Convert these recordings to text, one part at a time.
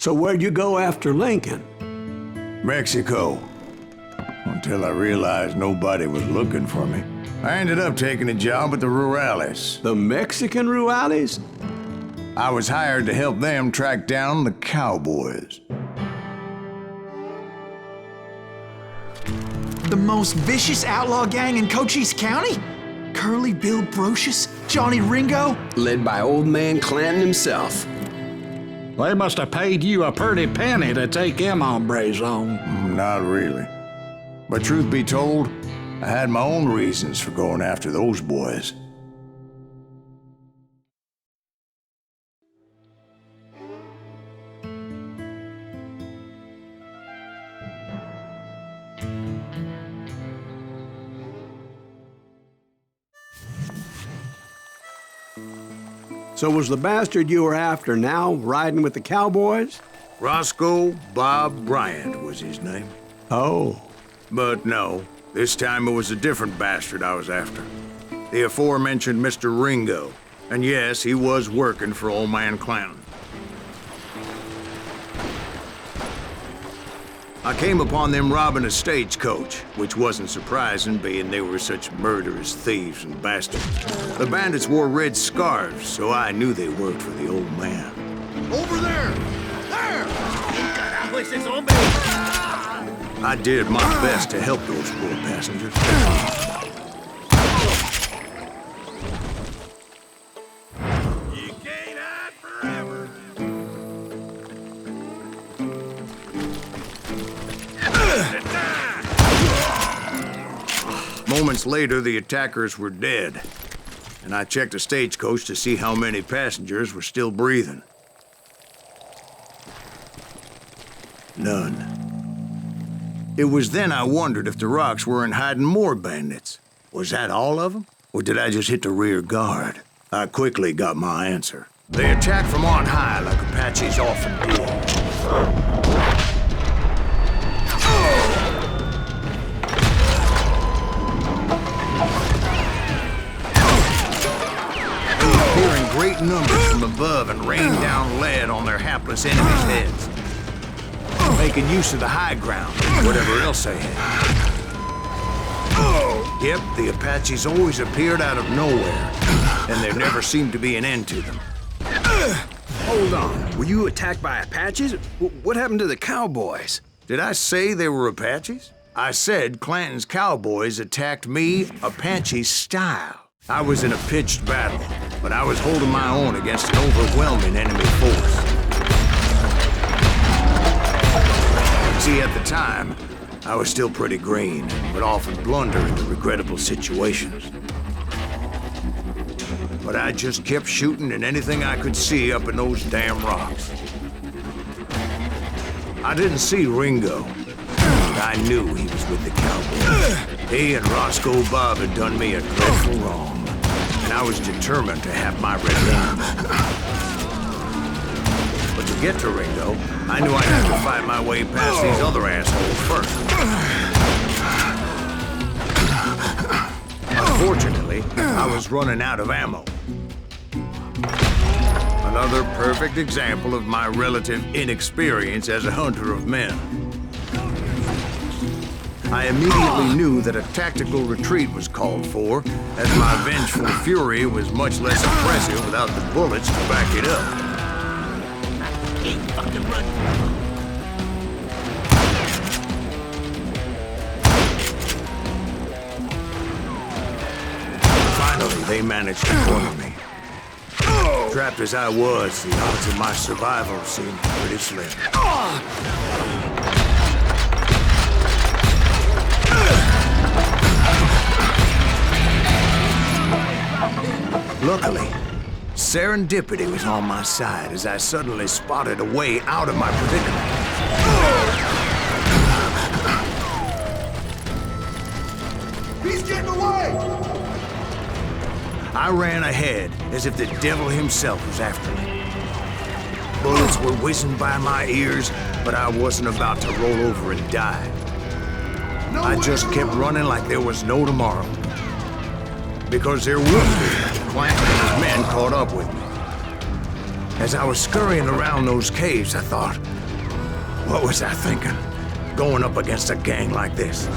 So where'd you go after Lincoln? Mexico. Until I realized nobody was looking for me. I ended up taking a job at the Rurales. The Mexican Rurales? I was hired to help them track down the Cowboys. The most vicious outlaw gang in Cochise County? Curly Bill Brocious? Johnny Ringo? Led by old man Clanton himself. They must have paid you a pretty penny to take them hombres on. Not really. But truth be told, I had my own reasons for going after those boys. So was the bastard you were after now riding with the Cowboys? Roscoe Bob Bryant was his name. Oh. But no, this time it was a different bastard I was after. The aforementioned Mr. Ringo. And yes, he was working for old man Clanton. I came upon them robbing a stagecoach, which wasn't surprising, being they were such murderous thieves and bastards. The bandits wore red scarves, so I knew they worked for the old man. Over there! There! I did my best to help those poor passengers. You can't hide forever. Moments later, the attackers were dead, and I checked the stagecoach to see how many passengers were still breathing. None. It was then I wondered if the rocks weren't hiding more bandits. Was that all of them? Or did I just hit the rear guard? I quickly got my answer. They attacked from on high like Apaches often do. Appearing great numbers from above and rained down lead on their hapless enemies' heads. Making use of the high ground, whatever else they had. Yep, the Apaches always appeared out of nowhere, and there never seemed to be an end to them. Hold on. Were you attacked by Apaches? What happened to the Cowboys? Did I say they were Apaches? I said Clanton's Cowboys attacked me Apache style. I was in a pitched battle, but I was holding my own against an overwhelming enemy force. See, at the time, I was still pretty green, and would often blunder into regrettable situations. But I just kept shooting at anything I could see up in those damn rocks. I didn't see Ringo, but I knew he was with the Cowboys. He and Roscoe Bob had done me a dreadful wrong, and I was determined to have my revenge. But to get to Ringo, I knew I'd have to fight my way past these other assholes first. Unfortunately, I was running out of ammo. Another perfect example of my relative inexperience as a hunter of men. I immediately knew that a tactical retreat was called for, as my vengeful fury was much less impressive without the bullets to back it up. Finally, they managed to corner me. Trapped as I was, the odds of my survival seemed pretty slim. Luckily, serendipity was on my side as I suddenly spotted a way out of my predicament. He's getting away! I ran ahead as if the devil himself was after me. Bullets were whizzing by my ears, but I wasn't about to roll over and die. I just kept running like there was no tomorrow. Because there would be. Clanton and his men caught up with me. As I was scurrying around those caves, I thought, what was I thinking? Going up against a gang like this.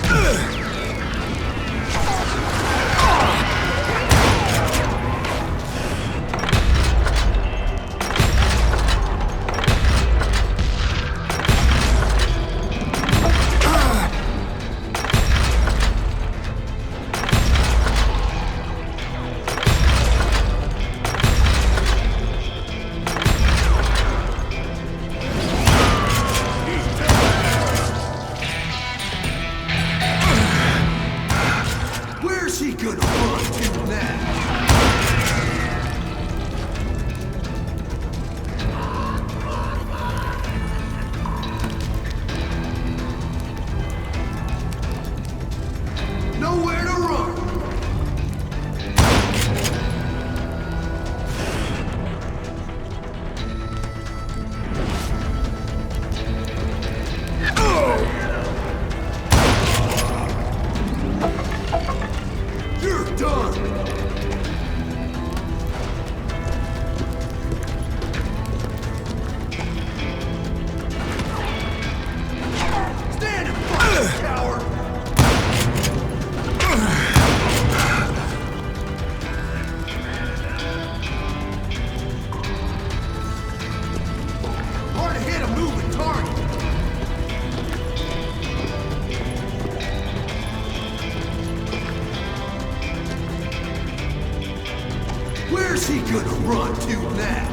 Where's he gonna run to now?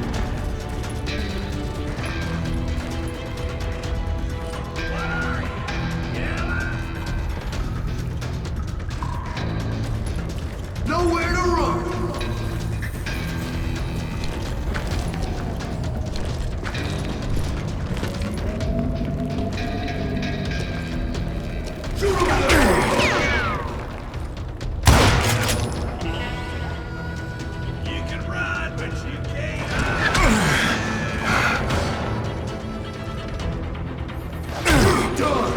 Nowhere to run! Shoot over there! You can run, but you can't hide! Done!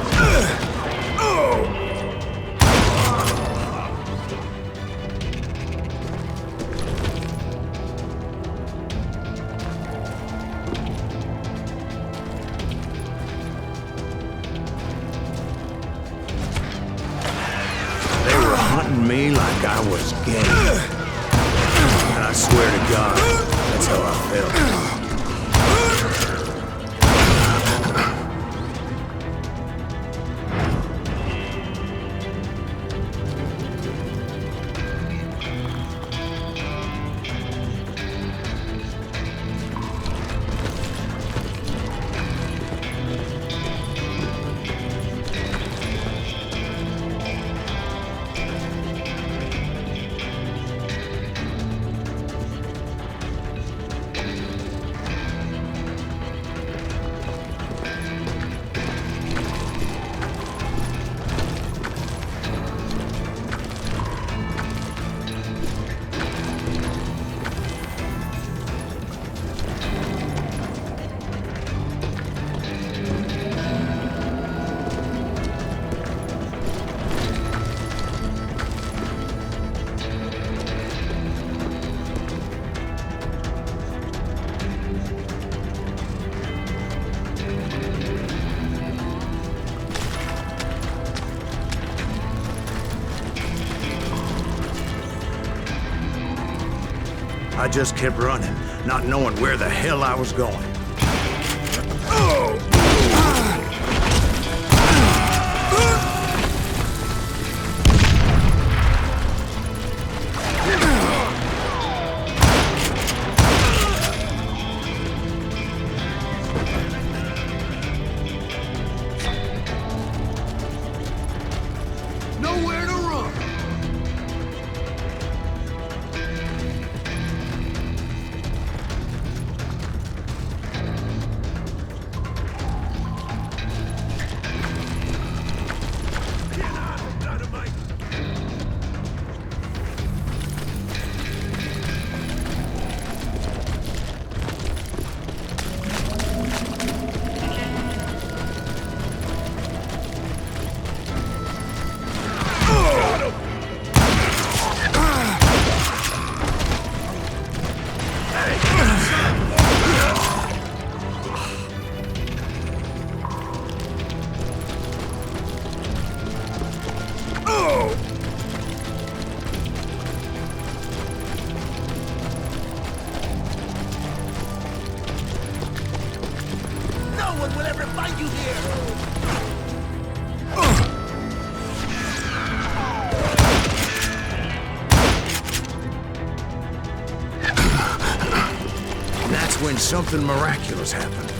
They were hunting me like I was game. And I swear to God, that's how I felt. I just kept running, not knowing where the hell I was going. Nowhere to run! No one will ever find you here! That's when something miraculous happened.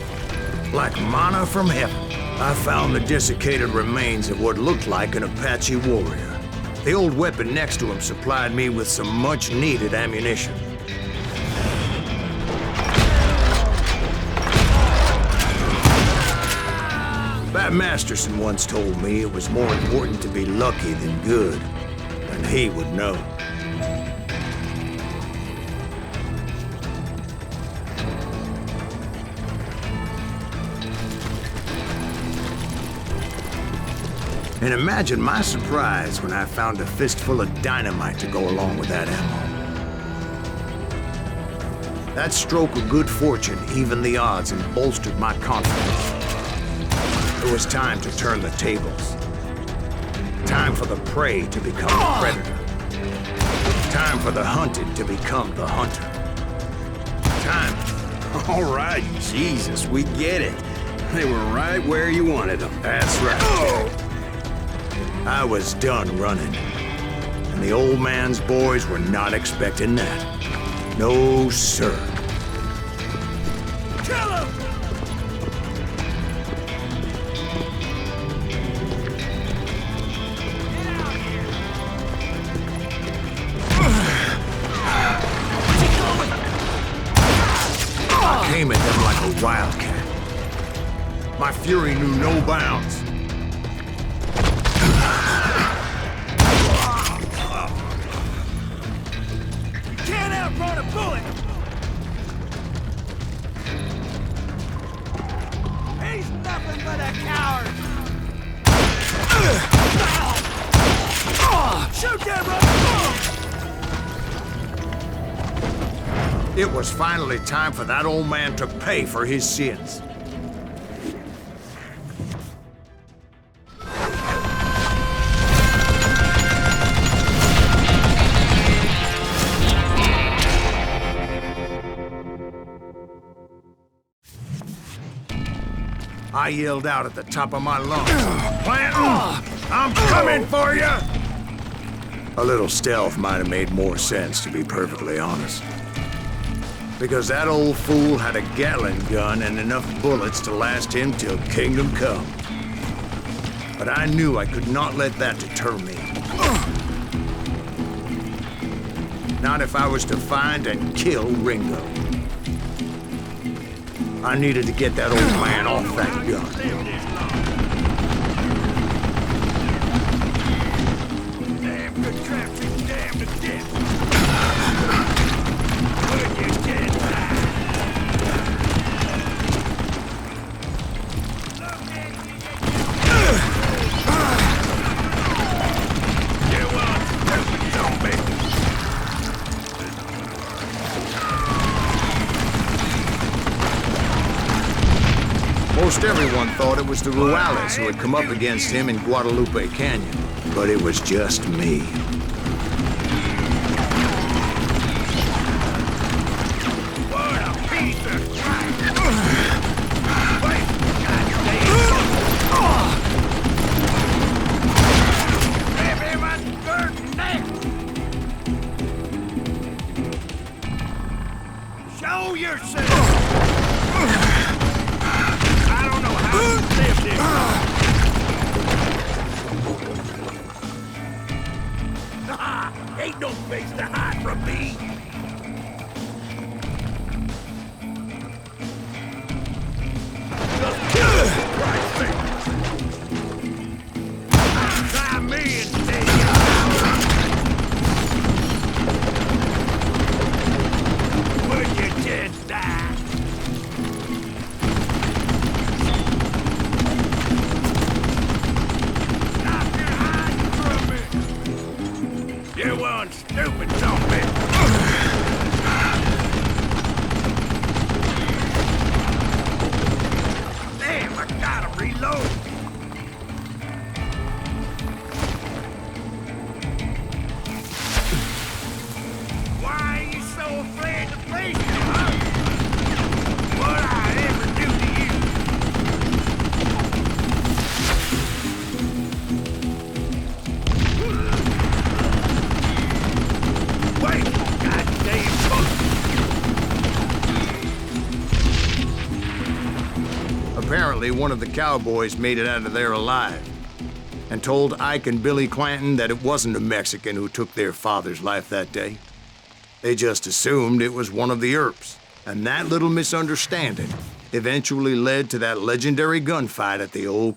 Like manna from heaven, I found the desiccated remains of what looked like an Apache warrior. The old weapon next to him supplied me with some much-needed ammunition. Bat Masterson once told me it was more important to be lucky than good, and he would know. And imagine my surprise when I found a fistful of dynamite to go along with that ammo. That stroke of good fortune evened the odds and bolstered my confidence. It was time to turn the tables. Time for the prey to become the predator. Time for the hunted to become the hunter. Time. All right, Jesus, we get it. They were right where you wanted them. That's right. I was done running. And the old man's boys were not expecting that. No, sir. Kill him! I came at them like a wildcat. My fury knew no bounds. Can't outrun a bullet! He's nothing but a coward! Shoot that rubber! It was finally time for that old man to pay for his sins. I yelled out at the top of my lungs, "Clanton, I'm coming for you!" A little stealth might have made more sense, to be perfectly honest. Because that old fool had a Gatling gun and enough bullets to last him till kingdom come. But I knew I could not let that deter me. Not if I was to find and kill Ringo. I needed to get that old man off that gun. Damn good traffic, damn to death. Would you get You want stupid zombie. Most everyone thought it was the Ruales who had come up against him in Guadalupe Canyon, but it was just me. What a piece of crap! Grab him at the skirt neck! Show yourself! Ain't no face to hide from me! Just kill him, for Christ's sake! Try me instead, Would you just die? You one stupid zombie! Damn, I gotta reload! Why are you so afraid to face me, huh? What'd I ever do to you? Apparently, one of the cowboys made it out of there alive and told Ike and Billy Clanton that it wasn't a Mexican who took their father's life that day. They just assumed it was one of the Earps, and that little misunderstanding eventually led to that legendary gunfight at the old